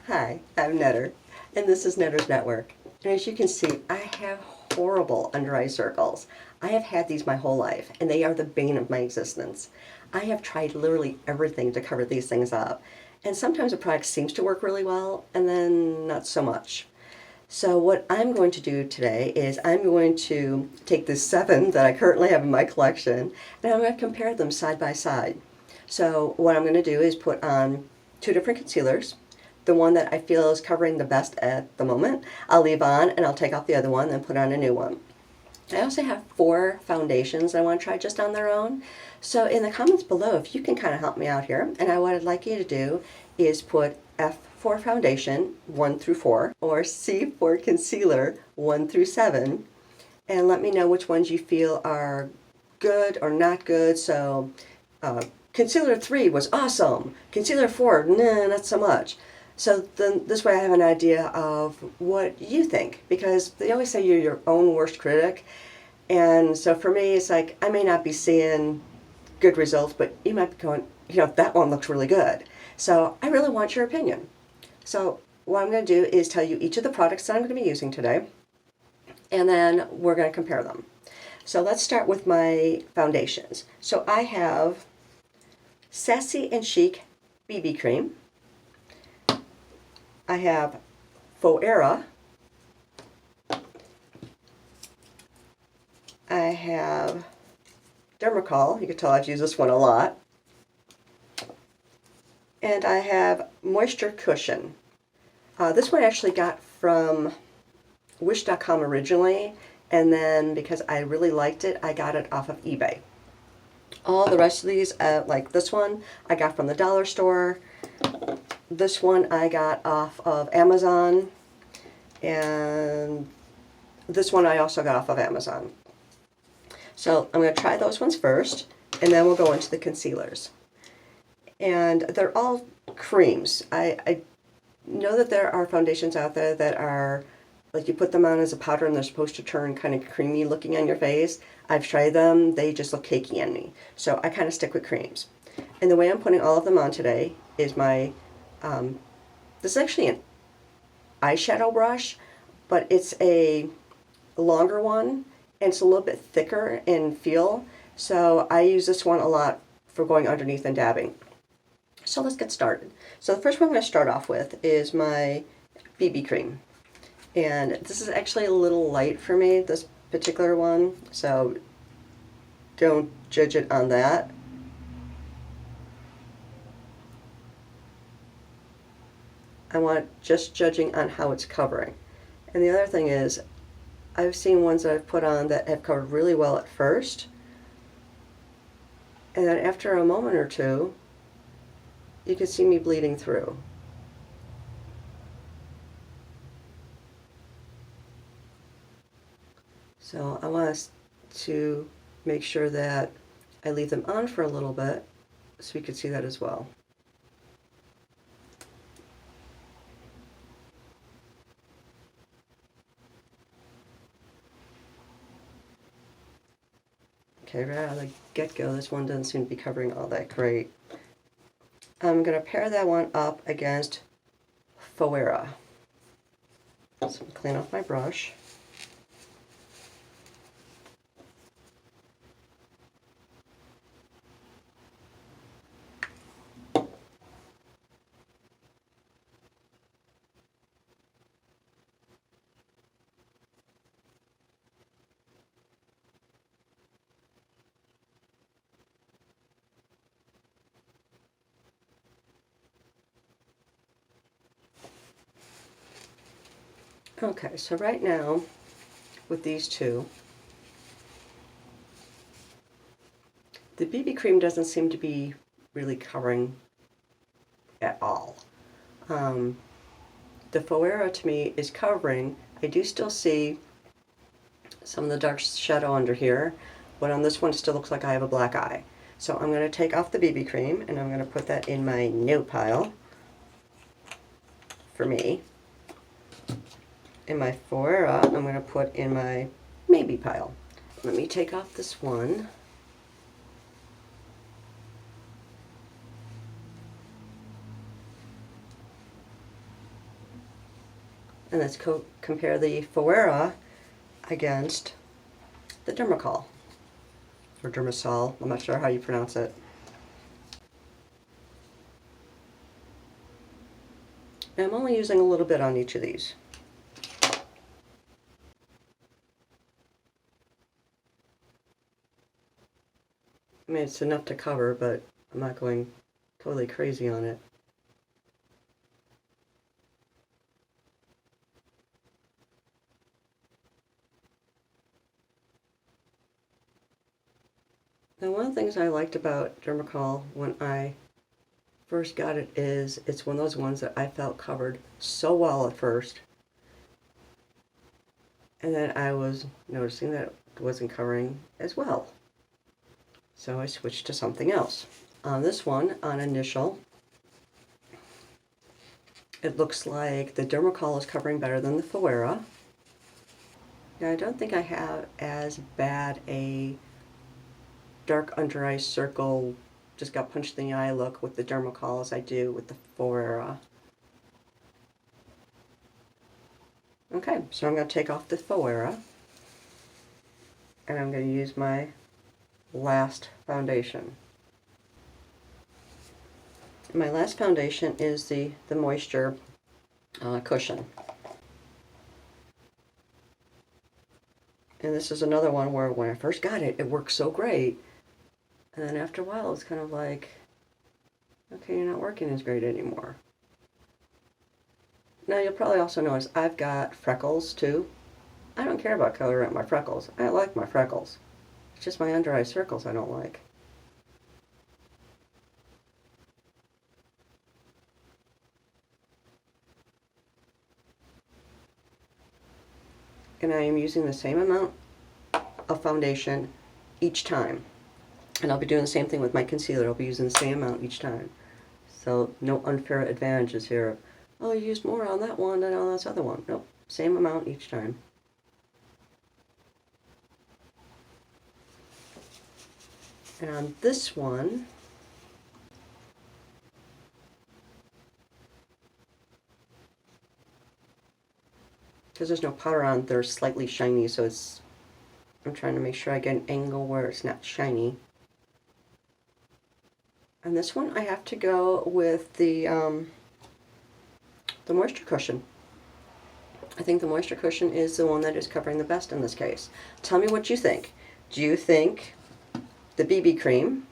Hi, I'm Netter, and this is Netter's Network. And as you can see, I have horrible under eye circles. I have had these my whole life, and they are the bane of my existence. I have tried literally everything to cover these things up, and sometimes a product seems to work really well, and then not so much. So what I'm going to do today is I'm going to take the 7 that I currently have in my collection, and I'm going to compare them side by side. So what I'm going to do is put on 2 different concealers. The one that I feel is covering the best at the moment, I'll leave on, and I'll take off the other one and put on a new one. I also have 4 foundations I want to try just on their own. So in the comments below, if you can kind of help me out here, and what I'd like you to do is put F for foundation 1 through 4, or C for concealer 1 through 7, and let me know which ones you feel are good or not good. So concealer 3 was awesome, concealer 4, nah, not so much. So then this way I have an idea of what you think, because they always say you're your own worst critic. And so for me, it's like I may not be seeing good results, but you might be going, that one looks really good. So I really want your opinion. So what I'm going to do is tell you each of the products that I'm going to be using today, and then we're going to compare them. So let's start with my foundations. So I have Sassy and Chic BB Cream. I have Faux Era. I have Dermacol. You can tell I've used this one a lot. And I have Moisture Cushion. This one I actually got from Wish.com originally, and then because I really liked it, I got it off of eBay. All the rest of these, like this one, I got from the dollar store. This one I got off of Amazon, and this one I also got off of Amazon. So I'm going to try those ones first, and then we'll go into the concealers. And they're all creams. I know that there are foundations out there that are, like you put them on as a powder and they're supposed to turn kind of creamy looking on your face. I've tried them, they just look cakey on me. So I kind of stick with creams. And the way I'm putting all of them on today is my, this is actually an eyeshadow brush, but it's a longer one, and it's a little bit thicker in feel. So I use this one a lot for going underneath and dabbing. So let's get started. So the first one I'm going to start off with is my BB cream. And this is actually a little light for me, this particular one, so don't judge it on that. I want just judging on how it's covering. And the other thing is, I've seen ones that I've put on that have covered really well at first, and then after a moment or two, you can see me bleeding through. So I want us to make sure that I leave them on for a little bit so we can see that as well. Okay, right out of the get-go, this one doesn't seem to be covering all that great. I'm going to pair that one up against Faux Era. So clean off my brush. Okay, so right now, with these two, the BB cream doesn't seem to be really covering at all. The Faux Era to me is covering. I do still see some of the dark shadow under here, but on this one it still looks like I have a black eye. So I'm going to take off the BB cream and I'm going to put that in my no pile for me. In my Faux Era, I'm going to put in my maybe pile. Let me take off this one. And let's compare the Fuera against the Dermacol, or Dermasol, I'm not sure how you pronounce it. And I'm only using a little bit on each of these. I mean, it's enough to cover, but I'm not going totally crazy on it. Now, one of the things I liked about Dermacol when I first got it is it's one of those ones that I felt covered so well at first, and then I was noticing that it wasn't covering as well. So I switched to something else. On this one, on initial, it looks like the Dermacol is covering better than the Fuera. Now, I don't think I have as bad a dark under eye circle, just got punched in the eye look with the Dermacol as I do with the Fuera. Okay, so I'm going to take off the Fuera, and I'm going to use my last foundation. My last foundation is the Moisture Cushion. And this is another one where when I first got it, it worked so great. And then after a while, it's kind of like, okay, you're not working as great anymore. Now, you'll probably also notice I've got freckles too. I don't care about coloring up my freckles. I like my freckles. It's just my under eye circles I don't like. And I am using the same amount of foundation each time. And I'll be doing the same thing with my concealer. I'll be using the same amount each time. So no unfair advantages here. Oh, you used more on that one than on this other one. Nope, same amount each time. And on this one, because there's no powder on, they're slightly shiny, so I'm trying to make sure I get an angle where it's not shiny. And this one, I have to go with the Moisture Cushion. I think the Moisture Cushion is the one that is covering the best in this case. Tell me what you think. Do you think the BB Cream,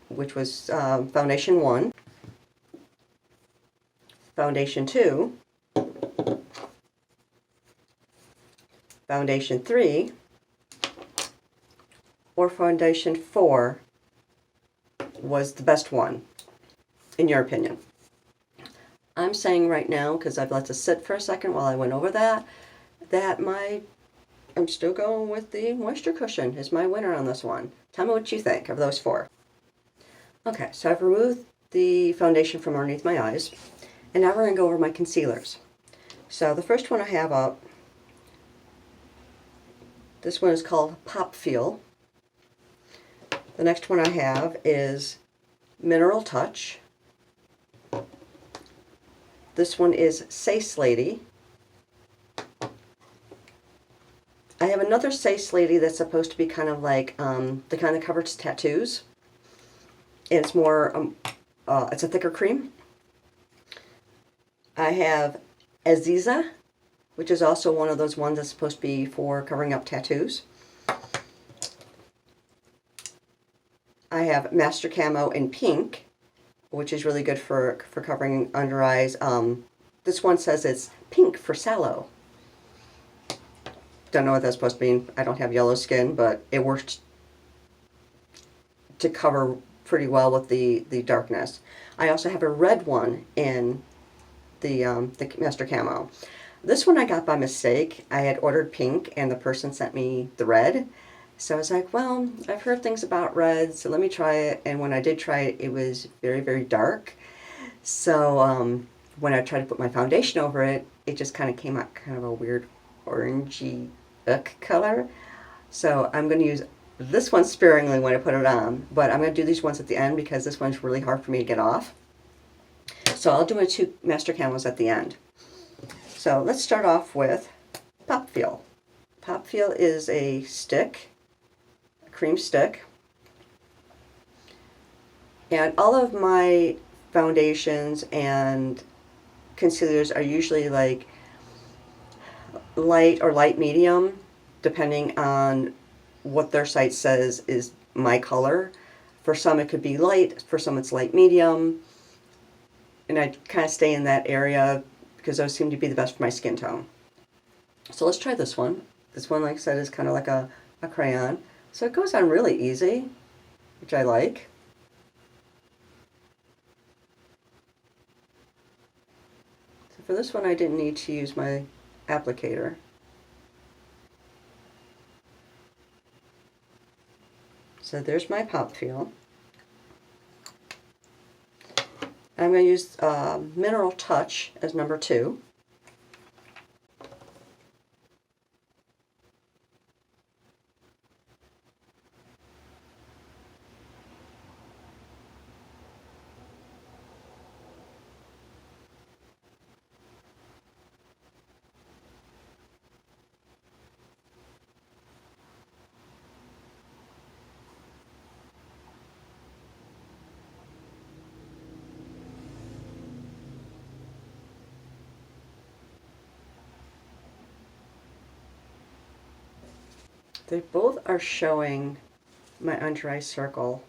which was Foundation 1, Foundation 2, Foundation 3, or Foundation 4 was the best one, in your opinion? I'm saying right now, because I've let this sit for a second while I went over that I'm still going with the Moisture Cushion is my winner on this one. Tell me what you think of those four. Okay, so I've removed the foundation from underneath my eyes, and now we're going to go over my concealers. So the first one I have up, this one is called Pop Feel. The next one I have is Mineral Touch. This one is Sace Lady. I have another Sace Lady that's supposed to be kind of like the kind that covers tattoos. And it's more, it's a thicker cream. I have Aziza, which is also one of those ones that's supposed to be for covering up tattoos. I have Master Camo in pink, which is really good for covering under eyes. This one says it's pink for sallow. Don't know what that's supposed to mean. I don't have yellow skin, but it works to cover pretty well with the darkness. I also have a red one in the Master Camo. This one I got by mistake. I had ordered pink and the person sent me the red. So I was like, well, I've heard things about red, so let me try it. And when I did try it, it was very, very dark. So when I tried to put my foundation over it, it just kind of came out kind of a weird orangey color. So I'm going to use this one sparingly when I put it on, but I'm going to do these ones at the end because this one's really hard for me to get off. So I'll do my 2 master camos at the end. So let's start off with Pop Feel. Pop Feel is a stick, a cream stick. And all of my foundations and concealers are usually like light or light medium, depending on what their site says is my color. For some it could be light, for some it's light medium, and I kind of stay in that area because those seem to be the best for my skin tone. So let's try this one. This one, like I said, is kind of like a crayon. So it goes on really easy, which I like. So for this one I didn't need to use my applicator. So there's my Pop Feel. I'm going to use Mineral Touch as number 2. They both are showing my under eye circle.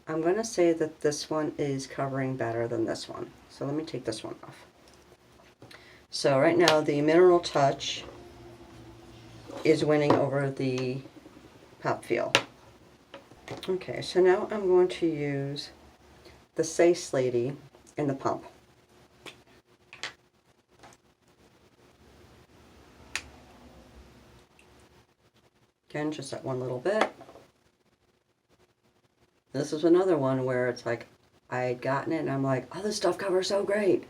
I'm going to say that this one is covering better than this one. So let me take this one off. So right now the Mineral Touch is winning over the Pop Feel. Okay, so now I'm going to use the Sace Lady in the pump. Again, just that one little bit. This is another one where it's like I had gotten it and I'm like, oh, this stuff covers so great.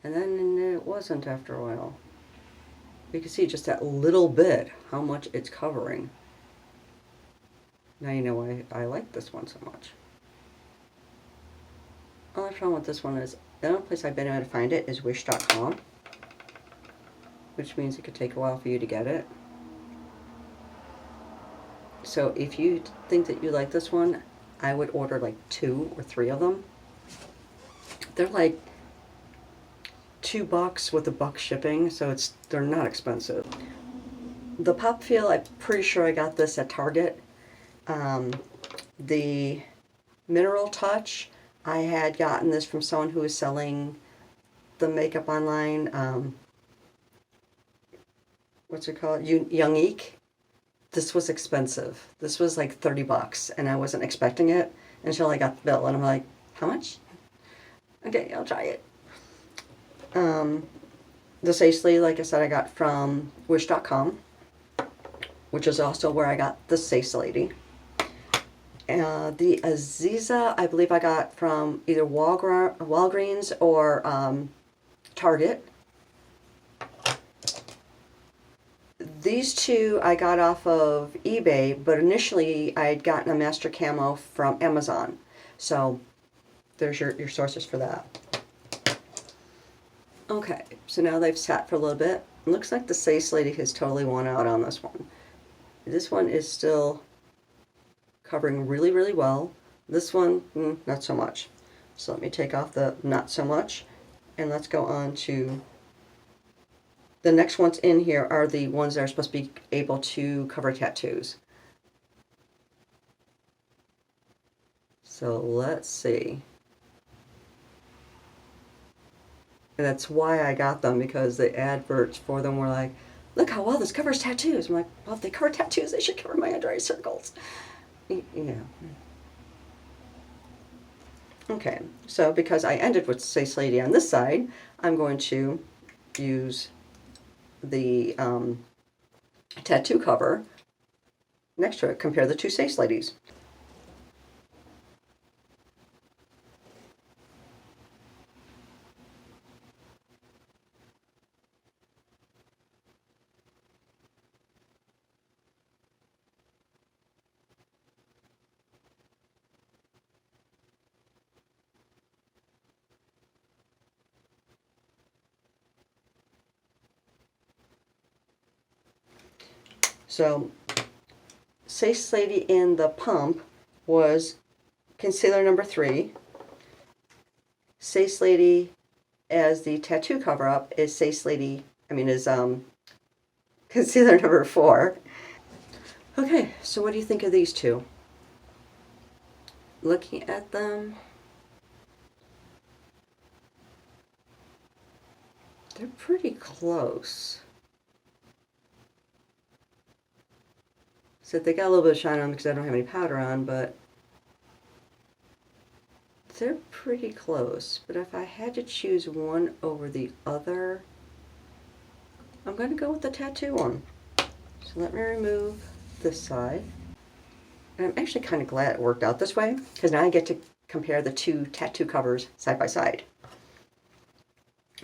And then it wasn't after a while. You can see just that little bit, how much it's covering. Now you know why I like this one so much. Only problem with this one is, the only place I've been able to find it is wish.com, which means it could take a while for you to get it. So if you think that you like this one, I would order like 2 or 3 of them. They're like $2 with $1 shipping, so they're not expensive. The Pop Feel, I'm pretty sure I got this at Target. The Mineral Touch, I had gotten this from someone who was selling the makeup online. What's it called? Youngik. This was expensive. This was like $30, and I wasn't expecting it until I got the bill, and I'm like, how much? Okay, I'll try it. The Sace Lady, like I said, I got from wish.com, which is also where I got the Sace Lady. The Aziza, I believe I got from either Walgreens or Target. These 2 I got off of eBay, but initially I had gotten a Master Camo from Amazon. So there's your sources for that. Okay, so now they've sat for a little bit. It looks like the Sace Lady has totally won out on this one. This one is still covering really, really well. This one, not so much. So let me take off the not so much, and let's go on to the next ones in here are the ones that are supposed to be able to cover tattoos. So let's see. And that's why I got them, because the adverts for them were like, look how well this covers tattoos. I'm like, well, if they cover tattoos, they should cover my under eye circles. Yeah. Okay, so because I ended with Sace Lady on this side, I'm going to use the tattoo cover next to it. Compare the 2 Sace Ladies. So, Say Slady in the pump was concealer number 3. Say Slady as the tattoo cover-up is concealer number 4. Okay, so what do you think of these two? Looking at them, they're pretty close. So they got a little bit of shine on because I don't have any powder on, but they're pretty close. But if I had to choose one over the other, I'm going to go with the tattoo one. So let me remove this side. And I'm actually kind of glad it worked out this way, because now I get to compare the two tattoo covers side by side.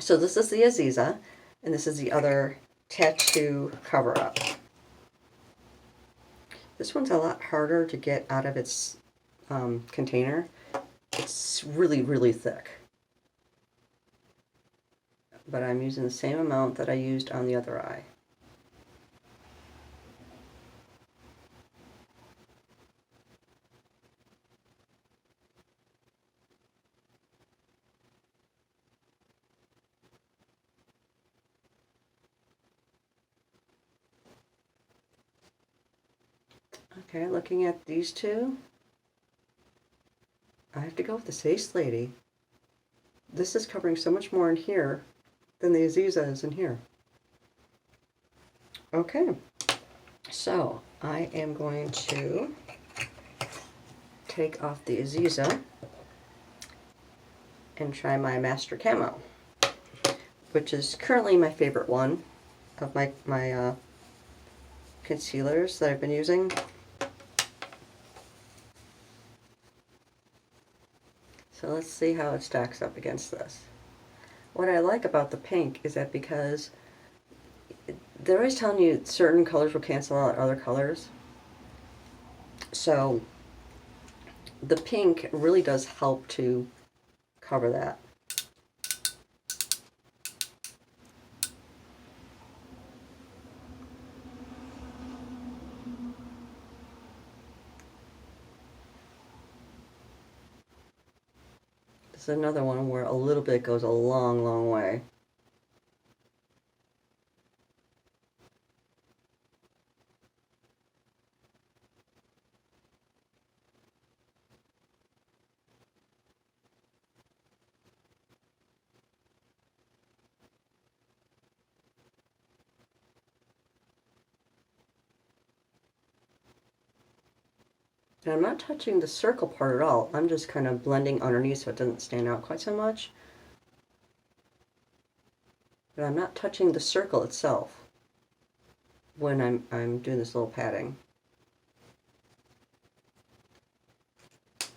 So this is the Aziza, and this is the other tattoo cover-up. This one's a lot harder to get out of its container. It's really, really thick. But I'm using the same amount that I used on the other eye. Okay, looking at these two, I have to go with the Say Slady. This is covering so much more in here than the Aziza is in here. Okay, so I am going to take off the Aziza and try my Master Camo, which is currently my favorite one of my concealers that I've been using. So let's see how it stacks up against this. What I like about the pink is that because they're always telling you certain colors will cancel out other colors. So the pink really does help to cover that. This is another one where a little bit goes a long, long way. And I'm not touching the circle part at all. I'm just kind of blending underneath so it doesn't stand out quite so much. But I'm not touching the circle itself when I'm doing this little padding.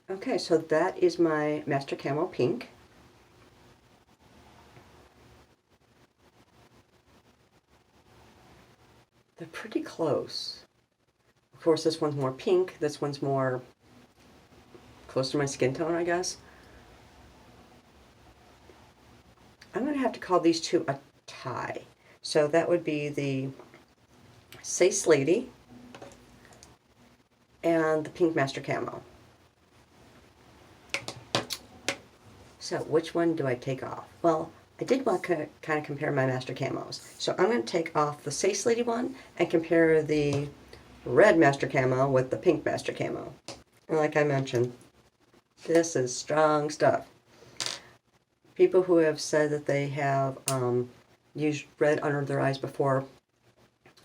Okay, so that is my Master Camo Pink. They're pretty close. Of course, this one's more pink, this one's more close to my skin tone, I guess. I'm going to have to call these two a tie. So that would be the Say Slady and the Pink Master Camo. So which one do I take off? Well, I did want to kind of compare my Master Camos. So I'm going to take off the Say Slady one and compare the red Master Camo with the pink Master Camo. And like I mentioned, this is strong stuff. People who have said that they have used red under their eyes before,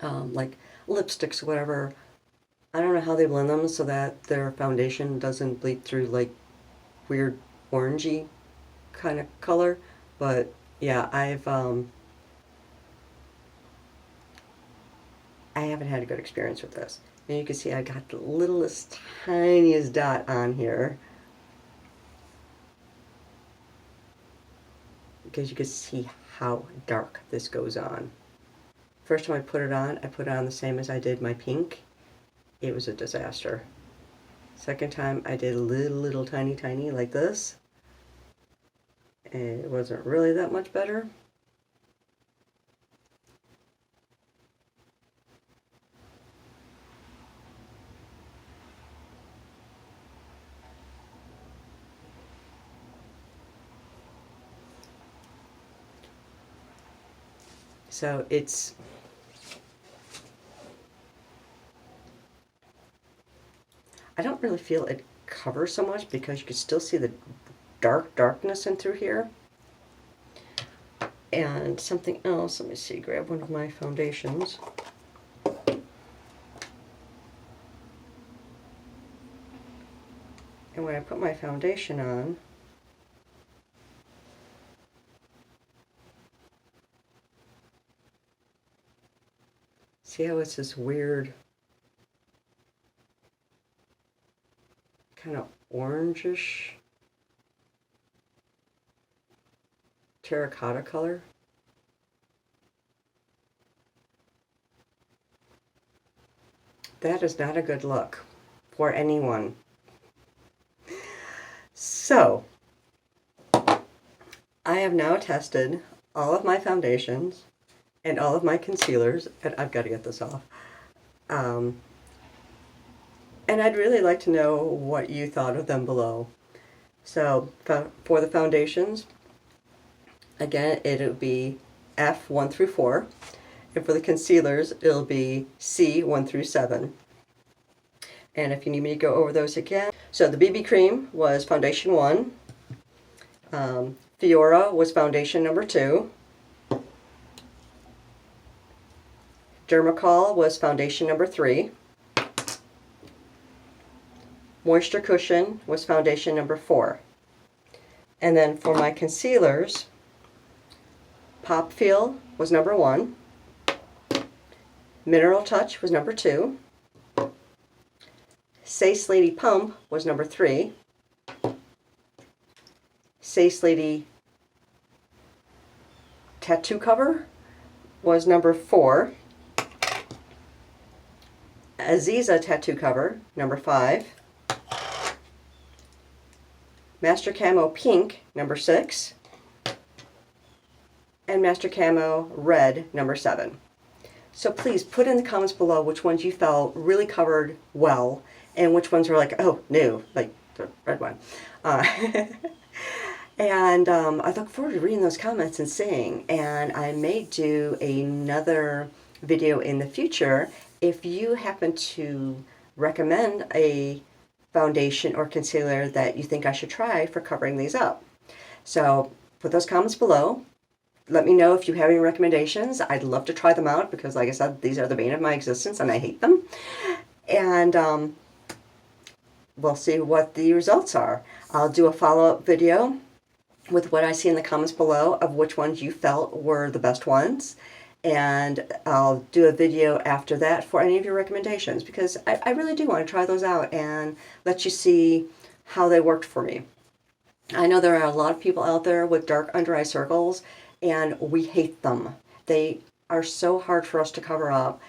like lipsticks or whatever, I don't know how they blend them so that their foundation doesn't bleed through like weird orangey kind of color. But yeah, I haven't had a good experience with this. And you can see I got the littlest, tiniest dot on here. Because you can see how dark this goes on. First time I put it on the same as I did my pink. It was a disaster. Second time I did a little tiny like this. And it wasn't really that much better. So it's, I don't really feel it covers so much because you can still see the darkness in through here. And something else, let me see, grab one of my foundations. And when I put my foundation on, see how it's this weird kind of orangish terracotta color? That is not a good look for anyone. So, I have now tested all of my foundations and all of my concealers, and I've got to get this off. And I'd really like to know what you thought of them below. So, for the foundations, again, it'll be F 1 through 4. And for the concealers, it'll be C 1 through 7. And if you need me to go over those again. So the BB cream was foundation 1. Fiora was foundation number 2. Dermacol was foundation number 3. Moisture Cushion was foundation number 4. And then for my concealers, Pop Feel was number 1. Mineral Touch was number 2. Sace Lady Pump was number 3. Sace Lady Tattoo Cover was number 4. Aziza Tattoo Cover, number 5. Master Camo Pink, number 6. And Master Camo Red, number 7. So please put in the comments below which ones you felt really covered well and which ones were like, oh, no, like the red one. And I look forward to reading those comments and seeing. And I may do another video in the future if you happen to recommend a foundation or concealer that you think I should try for covering these up. So put those comments below. Let me know if you have any recommendations. I'd love to try them out because, like I said, these are the bane of my existence and I hate them. And we'll see what the results are. I'll do a follow-up video with what I see in the comments below of which ones you felt were the best ones. And I'll do a video after that for any of your recommendations because I really do want to try those out and let you see how they worked for me. I know there are a lot of people out there with dark under eye circles and we hate them. They are so hard for us to cover up.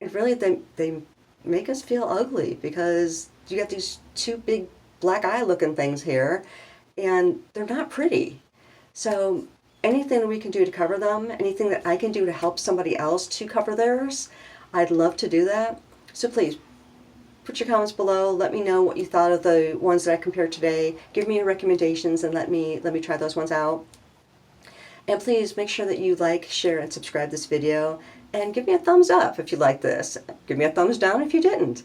And really, they make us feel ugly because you got these two big black eye looking things here and they're not pretty. So anything that we can do to cover them, anything that I can do to help somebody else to cover theirs, I'd love to do that. So please, put your comments below. Let me know what you thought of the ones that I compared today. Give me your recommendations and let me try those ones out. And please make sure that you like, share, and subscribe this video. And give me a thumbs up if you like this. Give me a thumbs down if you didn't.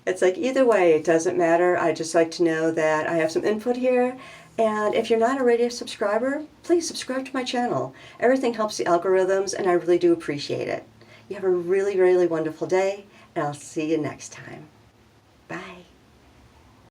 It's like either way, it doesn't matter. I just like to know that I have some input here. And if you're not already a subscriber, please subscribe to my channel. Everything helps the algorithms and I really do appreciate it. You have a really, really wonderful day and I'll see you next time.